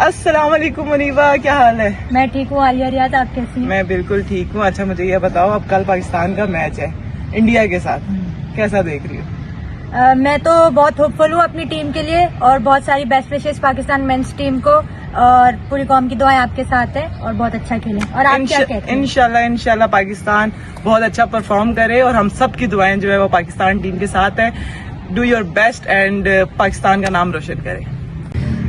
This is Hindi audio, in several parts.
अस्सलाम वालेकुम मुनीबा, क्या हाल है? मैं ठीक हूँ आलिया रियाज, आप कैसी हैं? मैं बिल्कुल ठीक हूँ। अच्छा मुझे ये बताओ, अब कल पाकिस्तान का मैच है इंडिया के साथ, कैसा देख रही हो? मैं तो बहुत होपफुल हूँ अपनी टीम के लिए और बहुत सारी बेस्ट विशेष पाकिस्तान मेंस टीम को, और पूरी कौम की दुआएं आपके साथ है और बहुत अच्छा खेलें। और आप क्या कहते हैं? इंशाल्लाह पाकिस्तान बहुत अच्छा परफॉर्म करे और हम सब की दुआएं जो है वो पाकिस्तान टीम के साथ है। Do your best and Pakistan का नाम रोशन करे।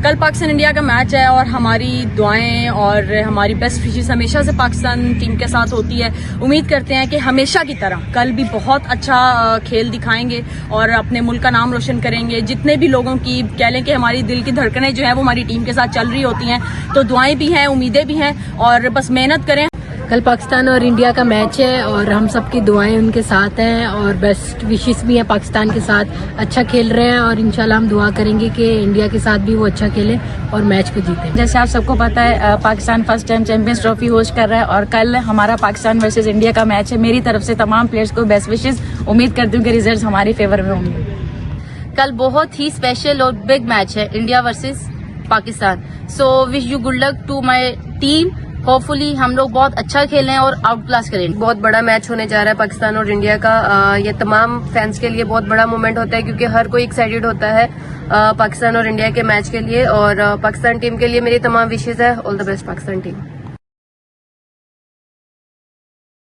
कल पाकिस्तान इंडिया का मैच है और हमारी दुआएं और हमारी बेस्ट विशेस हमेशा से पाकिस्तान टीम के साथ होती है। उम्मीद करते हैं कि हमेशा की तरह कल भी बहुत अच्छा खेल दिखाएंगे और अपने मुल्क का नाम रोशन करेंगे। जितने भी लोगों की कह लें कि हमारी दिल की धड़कनें जो है वो हमारी टीम के साथ चल रही होती हैं, तो दुआएं भी हैं, उम्मीदें भी हैं और बस मेहनत करें। कल पाकिस्तान और इंडिया का मैच है और हम सबकी दुआएं उनके साथ हैं और बेस्ट विशेस भी हैं पाकिस्तान के साथ। अच्छा खेल रहे हैं और इंशाल्लाह हम दुआ करेंगे कि इंडिया के साथ भी वो अच्छा खेले और मैच को जीते। जैसे आप सबको पता है Pakistan first time champions trophy host कर रहा है और कल हमारा पाकिस्तान वर्सेस इंडिया का मैच है। मेरी तरफ से तमाम प्लेयर्स को बेस्ट विशेस। उम्मीद करती हूँ कि रिजल्ट हमारे फेवर में होंगे। कल बहुत ही स्पेशल और बिग मैच है India versus Pakistan. So wish you good luck to my team. Hopefully हम लोग बहुत अच्छा खेलें और आउट क्लास करें। बहुत बड़ा मैच होने जा रहा है पाकिस्तान और इंडिया का। ये तमाम फैंस के लिए बहुत बड़ा मोमेंट होता है क्योंकि हर कोई एक्साइटेड होता है पाकिस्तान और इंडिया के मैच के लिए। और पाकिस्तान टीम के लिए मेरी तमाम विशेस है। All the best Pakistan team.